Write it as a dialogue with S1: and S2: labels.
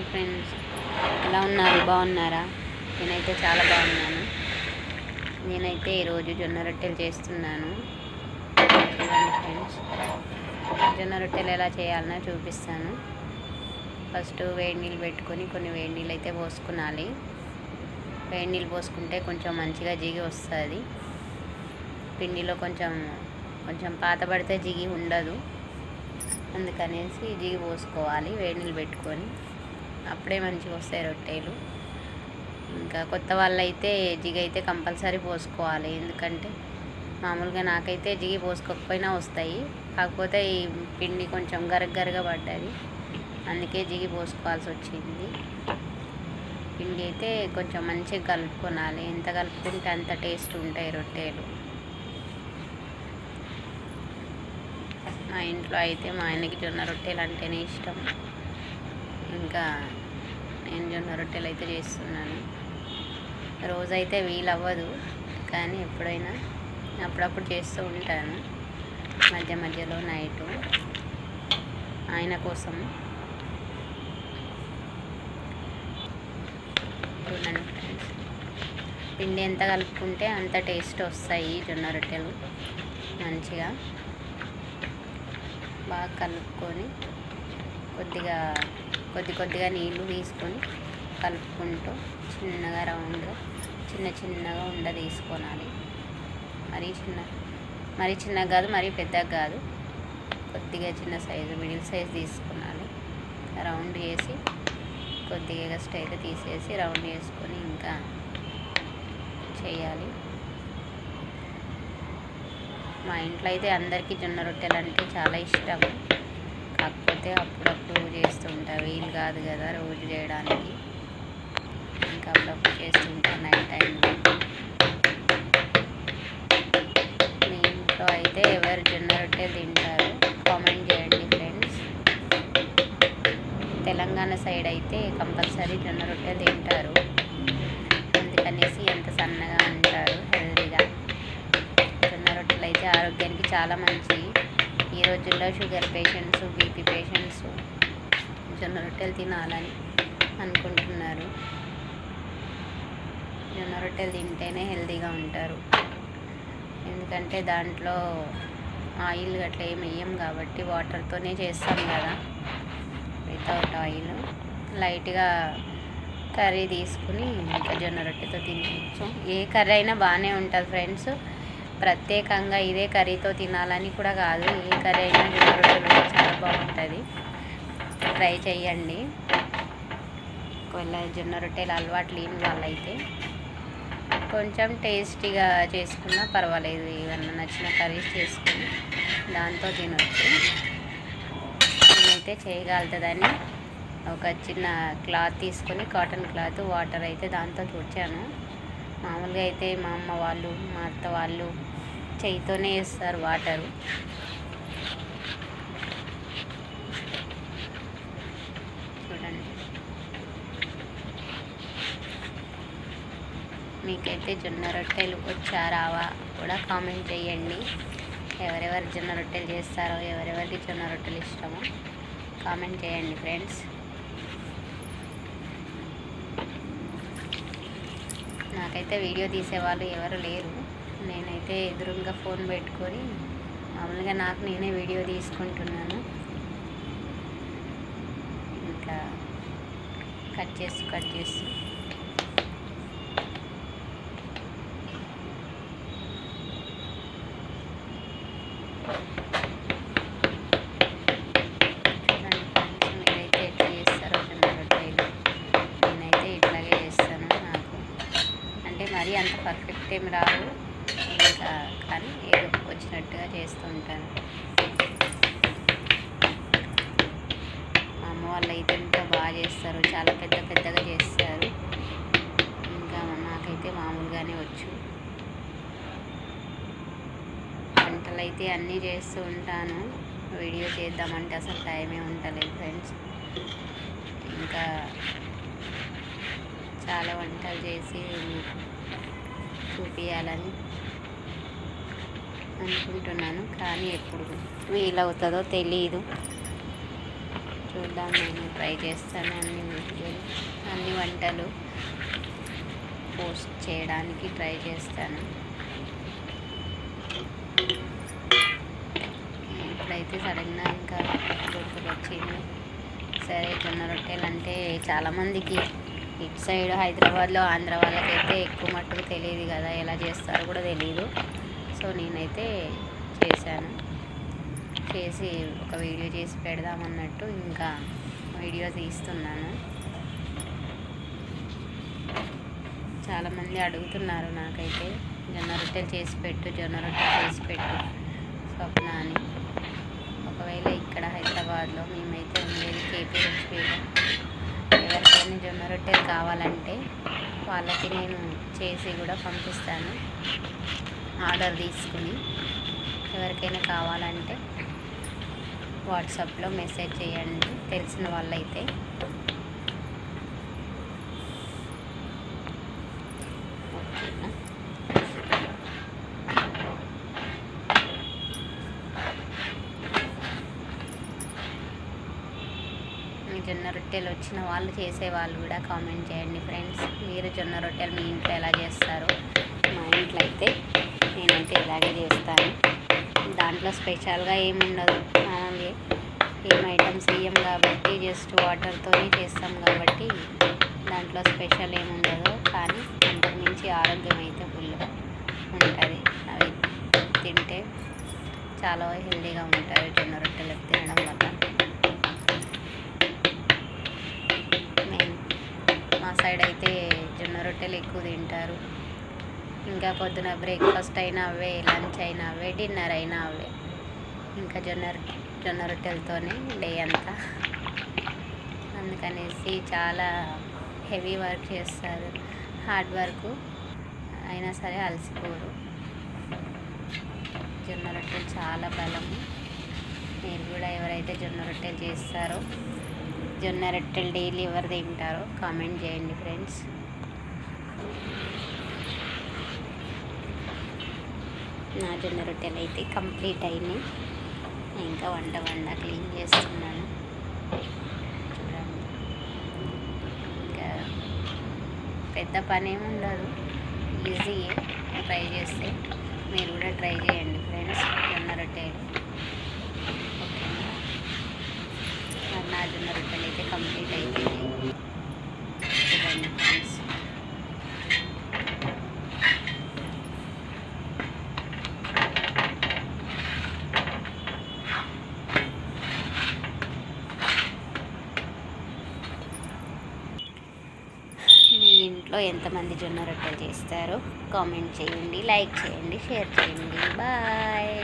S1: Hi friends, ఎలా ఉన్నారు? బాగున్నారా? నేనైతే చాలా బాగున్నాను. నేనైతే ఈరోజు జొన్న రొట్టెలు చేస్తున్నాను. చూడండి ఫ్రెండ్స్, జొన్న రొట్టెలు ఎలా చేయాలనో చూపిస్తాను. ఫస్ట్ వేడి నీళ్ళు పెట్టుకొని కొన్ని వేడి నీళ్ళు అయితే పోసుకునాలి. వేడి నీళ్ళు పోసుకుంటే కొంచెం మంచిగా జిగి వస్తుంది. పిండిలో కొంచెం పాత పడితే జిగి ఉండదు, అందుకనేసి జిగి పోసుకోవాలి. వేడి నీళ్ళు పెట్టుకొని అప్పుడే మంచిగా వస్తాయి రొట్టెలు. ఇంకా కొత్త వాళ్ళు అయితే జిగి అయితే కంపల్సరీ పోసుకోవాలి, ఎందుకంటే మామూలుగా నాకైతే జిగి పోసుకోకపోయినా వస్తాయి. కాకపోతే ఈ పిండి కొంచెం గరగరగా పడ్డది, అందుకే జిగి పోసుకోవాల్సి వచ్చింది. పిండి అయితే కొంచెం మంచిగా కలుపుకోవాలి. ఎంత కలుపుకుంటే అంత టేస్ట్ ఉంటాయి రొట్టెలు. మా ఇంట్లో అయితే మా ఆయనకి జొన్న రొట్టెలు అంటేనే ఇష్టం. ఇంకా నేను జొన్న రొట్టెలు అయితే చేస్తున్నాను. రోజైతే వీలవ్వదు, కానీ ఎప్పుడైనా అప్పుడప్పుడు చేస్తూ ఉంటాను, మధ్య మధ్యలో నైటు ఆయన కోసం. చూడండి ఫ్రెండ్స్, పిండి ఎంత కలుపుకుంటే అంత టేస్ట్ వస్తాయి జొన్న రొట్టెలు. మంచిగా బాగా కలుపుకొని కొద్దిగా నీళ్ళు తీసుకొని కలుపుకుంటూ చిన్నగా రౌండ్గా చిన్నగా ఉండ తీసుకోవాలి. మరీ చిన్నగా కాదు, మరీ పెద్దగా కాదు, కొద్దిగా చిన్న సైజు మిడిల్ సైజు తీసుకున్నాను. రౌండ్ చేసి కొద్దిగా ఎగస్ట్ అయితే తీసేసి రౌండ్ చేసుకొని ఇంకా చేయాలి. మా ఇంట్లో అయితే అందరికీ జొన్న రొట్టెలు అంటే చాలా ఇష్టం. కాకపోతే అప్పుడప్పుడు చేస్తుంటా, వీలు కాదు కదా రోజు చేయడానికి. ఇంకా అప్పుడప్పుడు చేస్తుంటా నైట్ టైంలో. మీ ఇంట్లో అయితే ఎవరు జొన్న రొట్టెలు తింటారు కామెంట్ చేయండి ఫ్రెండ్స్. తెలంగాణ సైడ్ అయితే కంపల్సరీ జొన్న రొట్టెలు తింటారు, అందుకనేసి ఎంత సన్నగా ఉంటారు, హెల్తీగా. జొన్న రొట్టెలు అయితే ఆరోగ్యానికి చాలా మంచిది. ఈ రోజుల్లో షుగర్ పేషెంట్స్, బీపీ పేషెంట్స్ జొన్న రొట్టెలు తినాలని అనుకుంటున్నారు. జొన్న రొట్టెలు తింటేనే హెల్తీగా ఉంటారు, ఎందుకంటే దాంట్లో ఆయిల్ గట్లా ఏమి వేయం కాబట్టి వాటర్తోనే చేస్తాం కదా, వితౌట్ ఆయిల్. లైట్గా కర్రీ తీసుకుని ఇంకా జొన్న రొట్టెతో తినవచ్చు. ఏ కర్రీ అయినా బాగానే ఉంటుంది ఫ్రెండ్స్, ప్రత్యేకంగా ఇదే కర్రీతో తినాలని కూడా కాదు. ఏ కర్రీ అయినా జొన్న రొట్టెలు చాలా బాగుంటుంది, ట్రై చేయండి. ఒకవేళ జొన్న రొట్టెలు అలవాటు లేని వాళ్ళైతే కొంచెం టేస్టీగా చేసుకున్నా పర్వాలేదు, ఏమన్నా నచ్చిన కర్రీస్ చేసుకుని దాంతో తినవచ్చు. నేనైతే చేయగలుగుతుందని ఒక చిన్న క్లాత్ తీసుకొని, కాటన్ క్లాత్, వాటర్ అయితే దాంతో తుడిచాను. మామూలుగా అయితే మా అమ్మ వాళ్ళు, మా అత్త వాళ్ళు చేయితోనే వేస్తారు వాటరు. చూడండి, మీకైతే జొన్న రొట్టెలు వచ్చా రావా కూడా కామెంట్ చేయండి. ఎవరెవరు జొన్న రొట్టెలు చేస్తారో, ఎవరెవరికి జొన్న రొట్టెలు ఇష్టమో కామెంట్ చేయండి ఫ్రెండ్స్. నాకైతే వీడియో తీసేవాళ్ళు ఎవరు లేరు. నేనైతే ఎదురుగా ఫోన్ పెట్టుకొని మామూలుగా నాకు నేనే వీడియో తీసుకుంటున్నాను. ఇంకా కట్ చేస్తూ మీరైతే ఎట్లా చేస్తారో జొన్న రొట్టెలు. నేనైతే ఇట్లాగే చేస్తాను. నాకు అంటే మరీ అంత పర్ఫెక్ట్ ఏమి రావు, ఇంకా కానీ ఏదో వచ్చినట్టుగా చేస్తూ ఉంటాను. మా అమ్మ వాళ్ళు అయితే ఇంకా బాగా చేస్తారు, చాలా పెద్దగా చేస్తారు. ఇంకా నాకైతే మామూలుగానే వచ్చు. వంటలు అయితే అన్నీ చేస్తూ ఉంటాను, వీడియో చేద్దామంటే అసలు టైమే ఉండలేదు ఫ్రెండ్స్. ఇంకా చాలా వంటలు చేసి చూపించాలని అనుకుంటున్నాను, కానీ ఎప్పుడు వీలవుతుందో తెలీదు. చూద్దాం, నేను ట్రై చేస్తాను అన్ని వంటలు పోస్ట్ చేయడానికి ట్రై చేస్తాను. ఇప్పుడైతే సడన్గా ఇంకా గుర్తుకొచ్చింది. సరే, జొన్న రొట్టెలు అంటే చాలామందికి ఇటు సైడ్ హైదరాబాద్లో ఆంధ్ర వాళ్ళకైతే ఎక్కువ మట్టుకు తెలియదు కదా, ఎలా చేస్తారో కూడా తెలియదు. సో నేనైతే చేసి ఒక వీడియో చేసి పెడదామన్నట్టు ఇంకా వీడియో తీస్తున్నాను. చాలామంది అడుగుతున్నారు నాకైతే, జొన్న రొట్టెలు చేసి పెట్టు స్వప్న అని. ఒకవేళ ఇక్కడ హైదరాబాద్లో, మేమైతే ఉండేది KPHPలో, ఎవరికైనా జొన్న రొట్టెలు కావాలంటే వాళ్ళకి నేను చేసి కూడా పంపిస్తాను. ఆర్డర్ తీసుకుని ఎవరికైనా కావాలంటే వాట్సాప్లో మెసేజ్ చేయండి, తెలిసిన వాళ్ళైతే. ఓకేనా? జొన్న రొట్టెలు వచ్చిన వాళ్ళు, చేసేవాళ్ళు కూడా కామెంట్ చేయండి ఫ్రెండ్స్. మీరు జొన్న రొట్టెలు మీ ఇంట్లో ఎలా చేస్తారో. మా ఇంట్లో అయితే నేనైతే ఇలాగే చేస్తాను. దాంట్లో స్పెషల్గా ఏముండదు, మామూలుగా ఏం ఐటమ్స్ వేయం కాబట్టి, జస్ట్ వాటర్తోనే చేస్తాం కాబట్టి దాంట్లో స్పెషల్ ఏముండదు. కానీ అంతకుమించి ఆరోగ్యం అయితే ఫుల్గా ఉంటుంది. అవి తింటే చాలా హెల్తీగా ఉంటారు జొన్న రొట్టెలు తినడం వల్ల. మా సైడ్ అయితే జొన్న రొట్టెలు ఎక్కువ తింటారు. ఇంకా పొద్దున బ్రేక్ఫాస్ట్ అయినా అవే, లంచ్ అయినా అవే, డిన్నర్ అయినా అవే. ఇంకా జొన్న రొట్టెలతోనే డే అంతా. అందుకనేసి చాలా హెవీ వర్క్ చేస్తారు, హార్డ్ వర్క్ అయినా సరే అలసిపోరు. జొన్న రొట్టెలు చాలా బలము. మీరు కూడా ఎవరైతే జొన్న రొట్టెలు చేస్తారో, జొన్న రొట్టెలు డైలీ ఎవరు తింటారో కామెంట్ చేయండి ఫ్రెండ్స్. నా జొన్న రొట్టెలు అయితే కంప్లీట్ అయినాయి. ఇంకా వంట క్లీన్ చేస్తున్నాను. చూడండి, ఇంకా పెద్ద పని ఏమి ఉండదు, ఈజీయే. ట్రై చేస్తే మీరు కూడా ట్రై చేయండి ఫ్రెండ్స్ జొన్న రొట్టెలు. ఓకేనా? నా జొన్న రొట్టెలు అయితే కంప్లీట్ అయిపోయింది. చూడండి ఫ్రెండ్స్. మీ ఇంట్లో ఎంతమంది జొన్న రొట్టెలు చేస్తారో కామెంట్ చేయండి, లైక్ చేయండి, షేర్ చేయండి. బాయ్.